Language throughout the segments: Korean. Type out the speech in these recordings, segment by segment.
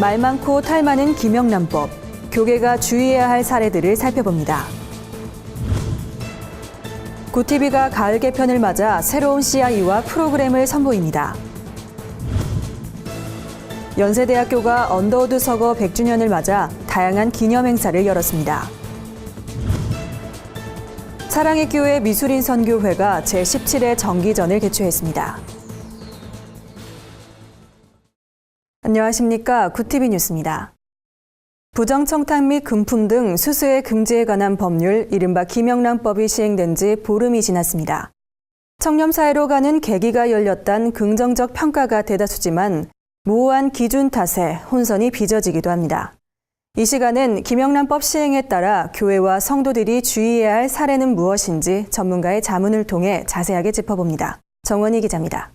말 많고 탈 많은 김영란법, 교계가 주의해야 할 사례들을 살펴봅니다. 구티비가 가을 개편을 맞아 새로운 CI와 프로그램을 선보입니다. 연세대학교가 언더우드 서거 100주년을 맞아 다양한 기념 행사를 열었습니다. 사랑의 교회 미술인 선교회가 제17회 정기전을 개최했습니다. 안녕하십니까. 구티비 뉴스입니다. 부정청탁 및 금품 등 수수의 금지에 관한 법률, 이른바 김영란법이 시행된 지 보름이 지났습니다. 청렴사회로 가는 계기가 열렸다는 긍정적 평가가 대다수지만 모호한 기준 탓에 혼선이 빚어지기도 합니다. 이 시간엔 김영란법 시행에 따라 교회와 성도들이 주의해야 할 사례는 무엇인지 전문가의 자문을 통해 자세하게 짚어봅니다. 정원희 기자입니다.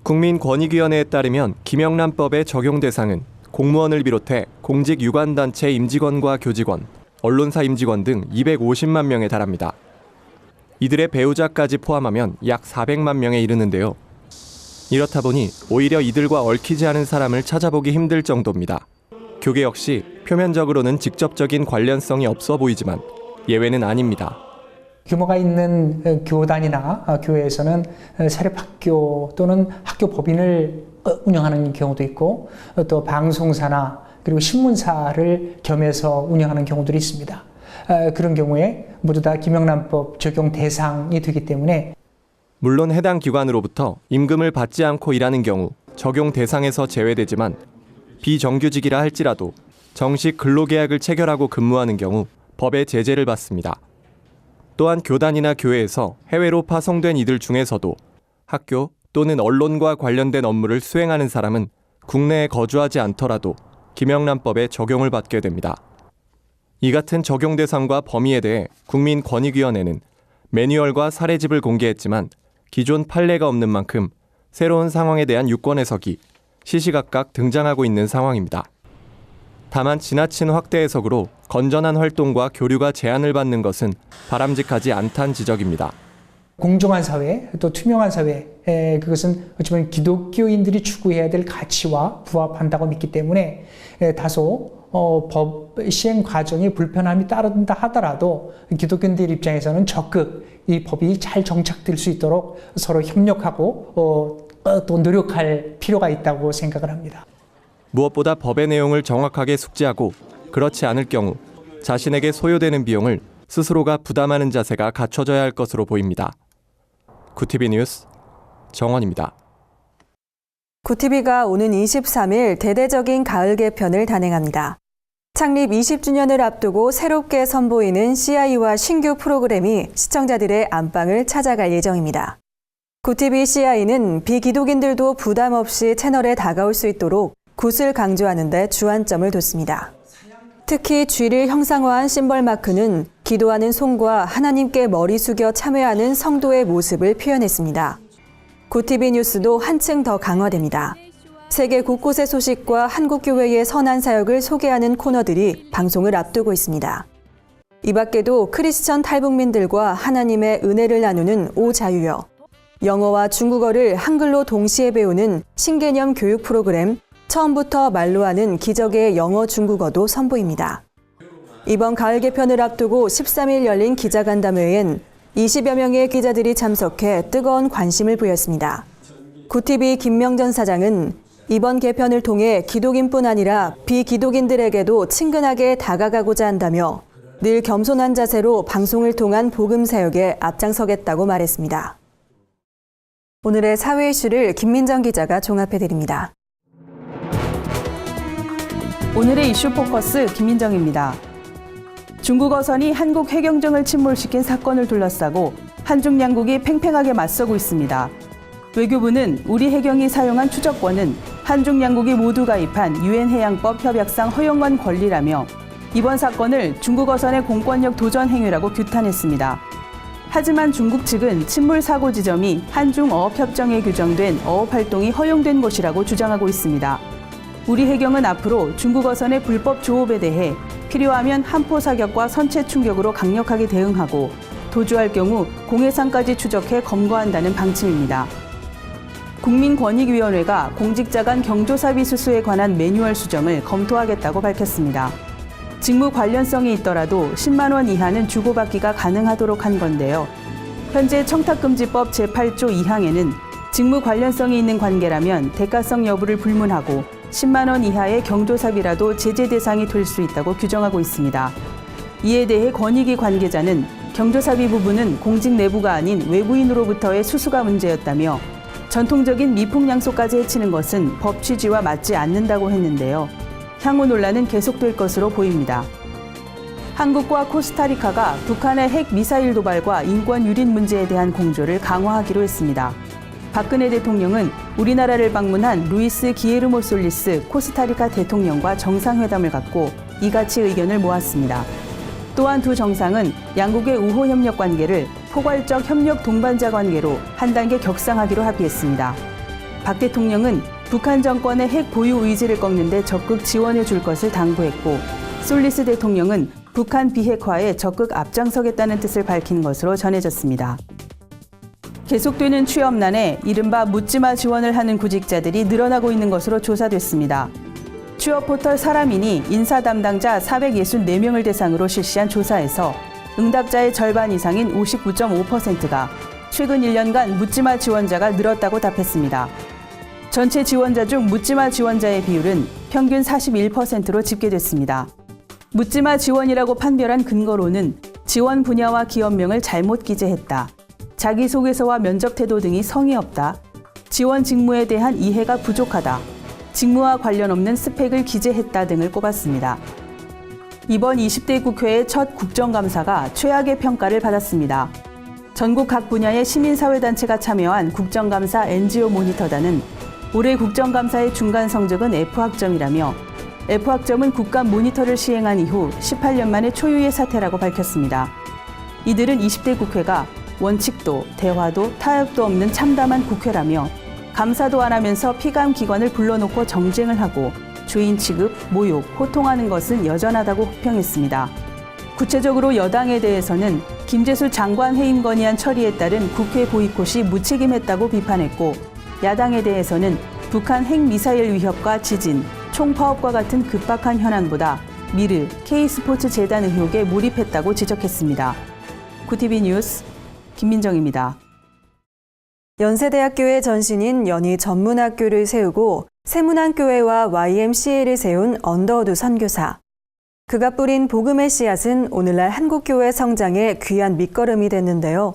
국민권익위원회에 따르면 김영란법의 적용 대상은 공무원을 비롯해 공직 유관단체 임직원과 교직원, 언론사 임직원 등 250만 명에 달합니다. 이들의 배우자까지 포함하면 약 400만 명에 이르는데요. 이렇다 보니 오히려 이들과 얽히지 않은 사람을 찾아보기 힘들 정도입니다. 교계 역시 표면적으로는 직접적인 관련성이 없어 보이지만 예외는 아닙니다. 규모가 있는 교단이나 교회에서는 사립학교 또는 학교 법인을 운영하는 경우도 있고 또 방송사나 그리고 신문사를 겸해서 운영하는 경우들이 있습니다. 그런 경우에 모두 다 김영란법 적용 대상이 되기 때문에 물론 해당 기관으로부터 임금을 받지 않고 일하는 경우 적용 대상에서 제외되지만 비정규직이라 할지라도 정식 근로계약을 체결하고 근무하는 경우 법의 제재를 받습니다. 또한 교단이나 교회에서 해외로 파송된 이들 중에서도 학교 또는 언론과 관련된 업무를 수행하는 사람은 국내에 거주하지 않더라도 김영란법에 적용을 받게 됩니다. 이 같은 적용 대상과 범위에 대해 국민권익위원회는 매뉴얼과 사례집을 공개했지만 기존 판례가 없는 만큼 새로운 상황에 대한 유권 해석이 시시각각 등장하고 있는 상황입니다. 다만 지나친 확대 해석으로 건전한 활동과 교류가 제한을 받는 것은 바람직하지 않다는 지적입니다. 공정한 사회, 또 투명한 사회, 그것은 어쩌면 기독교인들이 추구해야 될 가치와 부합한다고 믿기 때문에 다소 법 시행 과정에 불편함이 따른다 하더라도 기독교인들 입장에서는 적극 이 법이 잘 정착될 수 있도록 서로 협력하고 또 노력할 필요가 있다고 생각을 합니다. 무엇보다 법의 내용을 정확하게 숙지하고 그렇지 않을 경우 자신에게 소요되는 비용을 스스로가 부담하는 자세가 갖춰져야 할 것으로 보입니다. 구티비 뉴스 정원입니다. 구티비가 오는 23일 대대적인 가을 개편을 단행합니다. 창립 20주년을 앞두고 새롭게 선보이는 CI와 신규 프로그램이 시청자들의 안방을 찾아갈 예정입니다. 구티비 CI는 비기독인들도 부담 없이 채널에 다가올 수 있도록 굿을 강조하는 데 주안점을 뒀습니다. 특히 G를 형상화한 심벌 마크는 기도하는 손과 하나님께 머리 숙여 참회하는 성도의 모습을 표현했습니다. 구티비 뉴스도 한층 더 강화됩니다. 세계 곳곳의 소식과 한국교회의 선한 사역을 소개하는 코너들이 방송을 앞두고 있습니다. 이 밖에도 크리스천 탈북민들과 하나님의 은혜를 나누는 오자유여, 영어와 중국어를 한글로 동시에 배우는 신개념 교육 프로그램 처음부터 말로 하는 기적의 영어 중국어도 선보입니다. 이번 가을 개편을 앞두고 13일 열린 기자간담회엔 20여 명의 기자들이 참석해 뜨거운 관심을 보였습니다. 구티비 김명전 사장은 이번 개편을 통해 기독인뿐 아니라 비기독인들에게도 친근하게 다가가고자 한다며 늘 겸손한 자세로 방송을 통한 복음 사역에 앞장서겠다고 말했습니다. 오늘의 사회 이슈를 김민정 기자가 종합해드립니다. 오늘의 이슈 포커스 김민정입니다. 중국 어선이 한국 해경정을 침몰시킨 사건을 둘러싸고 한중 양국이 팽팽하게 맞서고 있습니다. 외교부는 우리 해경이 사용한 추적권은 한중 양국이 모두 가입한 유엔 해양법 협약상 허용한 권리라며 이번 사건을 중국 어선의 공권력 도전 행위라고 규탄했습니다. 하지만 중국 측은 침몰 사고 지점이 한중 어업협정에 규정된 어업활동이 허용된 곳이라고 주장하고 있습니다. 우리 해경은 앞으로 중국 어선의 불법 조업에 대해 필요하면 함포 사격과 선체 충격으로 강력하게 대응하고 도주할 경우 공해상까지 추적해 검거한다는 방침입니다. 국민권익위원회가 공직자 간 경조사비 수수에 관한 매뉴얼 수정을 검토하겠다고 밝혔습니다. 직무 관련성이 있더라도 10만 원 이하는 주고받기가 가능하도록 한 건데요. 현재 청탁금지법 제8조 2항에는 직무 관련성이 있는 관계라면 대가성 여부를 불문하고 10만 원 이하의 경조사비라도 제재 대상이 될 수 있다고 규정하고 있습니다. 이에 대해 권익위 관계자는 경조사비 부분은 공직 내부가 아닌 외부인으로부터의 수수가 문제였다며 전통적인 미풍양속까지 해치는 것은 법 취지와 맞지 않는다고 했는데요. 향후 논란은 계속될 것으로 보입니다. 한국과 코스타리카가 북한의 핵 미사일 도발과 인권 유린 문제에 대한 공조를 강화하기로 했습니다. 박근혜 대통령은 우리나라를 방문한 루이스 기에르모 솔리스 코스타리카 대통령과 정상회담을 갖고 이같이 의견을 모았습니다. 또한 두 정상은 양국의 우호 협력 관계를 포괄적 협력 동반자 관계로 한 단계 격상하기로 합의했습니다. 박 대통령은 북한 정권의 핵 보유 의지를 꺾는 데 적극 지원해 줄 것을 당부했고, 솔리스 대통령은 북한 비핵화에 적극 앞장서겠다는 뜻을 밝힌 것으로 전해졌습니다. 계속되는 취업난에 이른바 묻지마 지원을 하는 구직자들이 늘어나고 있는 것으로 조사됐습니다. 취업 포털 사람인이 인사 담당자 464명을 대상으로 실시한 조사에서 응답자의 절반 이상인 59.5%가 최근 1년간 묻지마 지원자가 늘었다고 답했습니다. 전체 지원자 중 묻지마 지원자의 비율은 평균 41%로 집계됐습니다. 묻지마 지원이라고 판별한 근거로는 지원 분야와 기업명을 잘못 기재했다, 자기소개서와 면접 태도 등이 성의 없다, 지원 직무에 대한 이해가 부족하다, 직무와 관련 없는 스펙을 기재했다 등을 꼽았습니다. 이번 20대 국회의 첫 국정감사가 최악의 평가를 받았습니다. 전국 각 분야의 시민사회단체가 참여한 국정감사 NGO 모니터단은 올해 국정감사의 중간 성적은 F학점이라며 F학점은 국감 모니터를 시행한 이후 18년 만에 초유의 사태라고 밝혔습니다. 이들은 20대 국회가 원칙도, 대화도, 타협도 없는 참담한 국회라며 감사도 안 하면서 피감 기관을 불러놓고 정쟁을 하고 죄인 취급, 모욕, 호통하는 것은 여전하다고 호평했습니다. 구체적으로 여당에 대해서는 김재수 장관 해임 건의안 처리에 따른 국회 보이콧이 무책임했다고 비판했고, 야당에 대해서는 북한 핵미사일 위협과 지진, 총파업과 같은 급박한 현안보다 미르, K스포츠 재단 의혹에 몰입했다고 지적했습니다. 구티비 뉴스 김민정입니다. 연세대학교의 전신인 연희 전문학교를 세우고 세문안교회와 YMCA를 세운 언더우드 선교사. 그가 뿌린 복음의 씨앗은 오늘날 한국교회 성장의 귀한 밑거름이 됐는데요.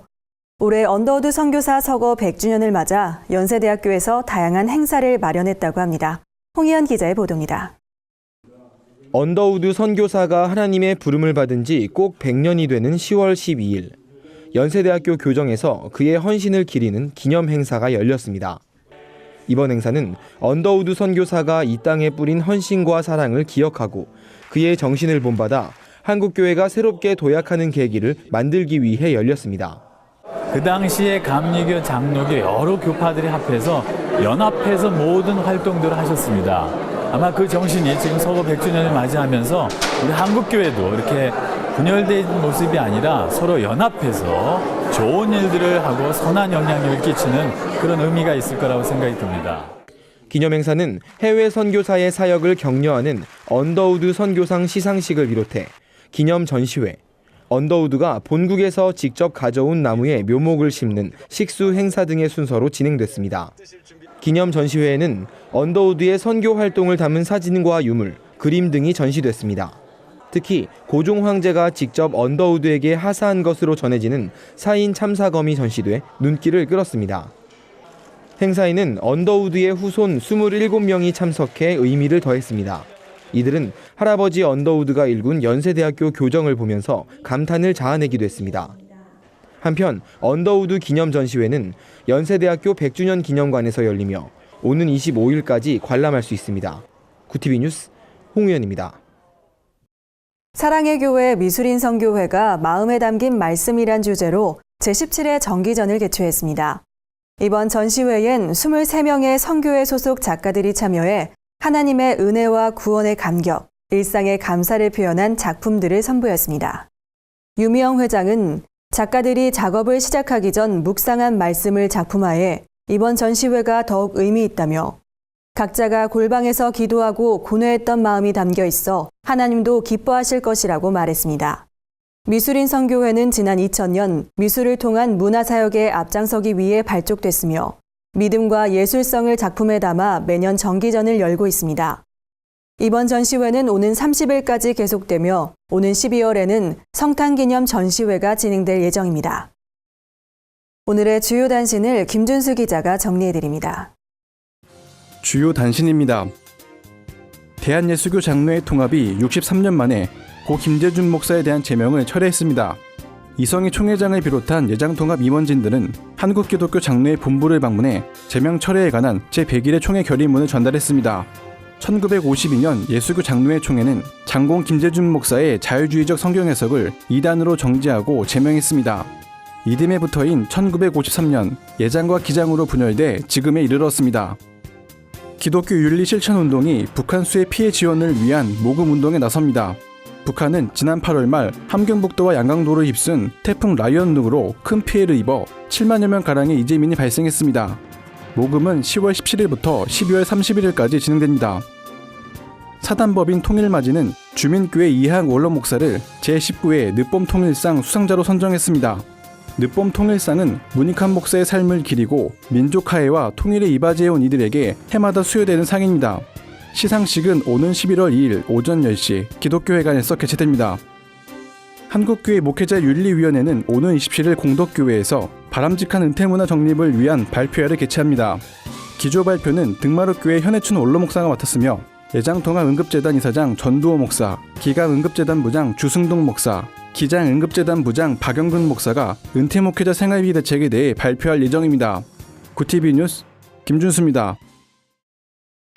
올해 언더우드 선교사 서거 100주년을 맞아 연세대학교에서 다양한 행사를 마련했다고 합니다. 홍희연 기자의 보도입니다. 언더우드 선교사가 하나님의 부름을 받은 지 꼭 100년이 되는 10월 12일. 연세대학교 교정에서 그의 헌신을 기리는 기념 행사가 열렸습니다. 이번 행사는 언더우드 선교사가 이 땅에 뿌린 헌신과 사랑을 기억하고 그의 정신을 본받아 한국교회가 새롭게 도약하는 계기를 만들기 위해 열렸습니다. 그 당시에 감리교, 장로교 여러 교파들이 합해서 연합해서 모든 활동들을 하셨습니다. 아마 그 정신이 지금 서거 100주년을 맞이하면서 우리 한국교회도 이렇게 분열된 모습이 아니라 서로 연합해서 좋은 일들을 하고 선한 영향력을 끼치는 그런 의미가 있을 거라고 생각이 듭니다. 기념행사는 해외 선교사의 사역을 격려하는 언더우드 선교상 시상식을 비롯해 기념 전시회, 언더우드가 본국에서 직접 가져온 나무에 묘목을 심는 식수 행사 등의 순서로 진행됐습니다. 기념 전시회에는 언더우드의 선교 활동을 담은 사진과 유물, 그림 등이 전시됐습니다. 특히 고종 황제가 직접 언더우드에게 하사한 것으로 전해지는 사인 참사검이 전시돼 눈길을 끌었습니다. 행사에는 언더우드의 후손 27명이 참석해 의미를 더했습니다. 이들은 할아버지 언더우드가 일군 연세대학교 교정을 보면서 감탄을 자아내기도 했습니다. 한편 언더우드 기념 전시회는 연세대학교 100주년 기념관에서 열리며 오는 25일까지 관람할 수 있습니다. 구티비 뉴스 홍우연입니다. 사랑의 교회 미술인성교회가 마음에 담긴 말씀이란 주제로 제17회 정기전을 개최했습니다. 이번 전시회엔 23명의 성교회 소속 작가들이 참여해 하나님의 은혜와 구원의 감격, 일상의 감사를 표현한 작품들을 선보였습니다. 유미영 회장은 작가들이 작업을 시작하기 전 묵상한 말씀을 작품화해 이번 전시회가 더욱 의미 있다며 각자가 골방에서 기도하고 고뇌했던 마음이 담겨 있어 하나님도 기뻐하실 것이라고 말했습니다. 미술인 선교회는 지난 2000년 미술을 통한 문화사역에 앞장서기 위해 발족됐으며 믿음과 예술성을 작품에 담아 매년 정기전을 열고 있습니다. 이번 전시회는 오는 30일까지 계속되며 오는 12월에는 성탄기념 전시회가 진행될 예정입니다. 오늘의 주요 단신을 김준수 기자가 정리해드립니다. 주요 단신입니다. 대한예수교 장로회 통합이 63년 만에 고 김재준 목사에 대한 제명을 철회했습니다. 이성희 총회장을 비롯한 예장통합 임원진들은 한국기독교 장로회 본부를 방문해 제명 철회에 관한 제101회 총회 결의문을 전달했습니다. 1952년 예수교 장로회 총회는 장공 김재준 목사의 자유주의적 성경 해석을 이단으로 정지하고 제명했습니다. 이듬해 부터인 1953년 예장과 기장으로 분열돼 지금에 이르렀습니다. 기독교 윤리 실천 운동이 북한 수해 피해 지원을 위한 모금 운동에 나섭니다. 북한은 지난 8월 말 함경북도와 양강도를 휩쓴 태풍 라이언 등으로 큰 피해를 입어 7만여 명가량의 이재민이 발생했습니다. 모금은 10월 17일부터 12월 31일까지 진행됩니다. 사단법인 통일마지는 주민교회 이하학 원로 목사를 제19회 늦봄 통일상 수상자로 선정했습니다. 늦봄 통일상은 문익환 목사의 삶을 기리고 민족 화해와 통일에 이바지해온 이들에게 해마다 수여되는 상입니다. 시상식은 오는 11월 2일 오전 10시 기독교회관에서 개최됩니다. 한국교회 목회자윤리위원회는 오는 27일 공덕교회에서 바람직한 은퇴문화 정립을 위한 발표회를 개최합니다. 기조 발표는 등마루교회 현해춘 원로 목사가 맡았으며 예장통합응급재단 이사장 전두호 목사, 기강응급재단 부장 주승동 목사, 기장응급재단 부장 박영근 목사가 은퇴 목회자 생활비 대책에 대해 발표할 예정입니다. 구티비 뉴스 김준수입니다.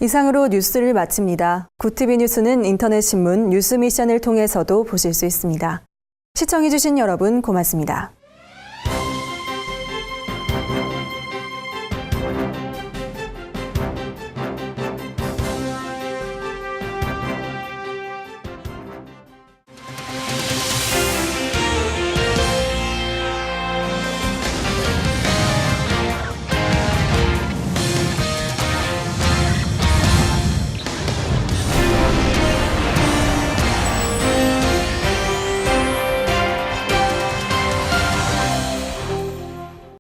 이상으로 뉴스를 마칩니다. 구티비 뉴스는 인터넷 신문 뉴스미션을 통해서도 보실 수 있습니다. 시청해주신 여러분 고맙습니다.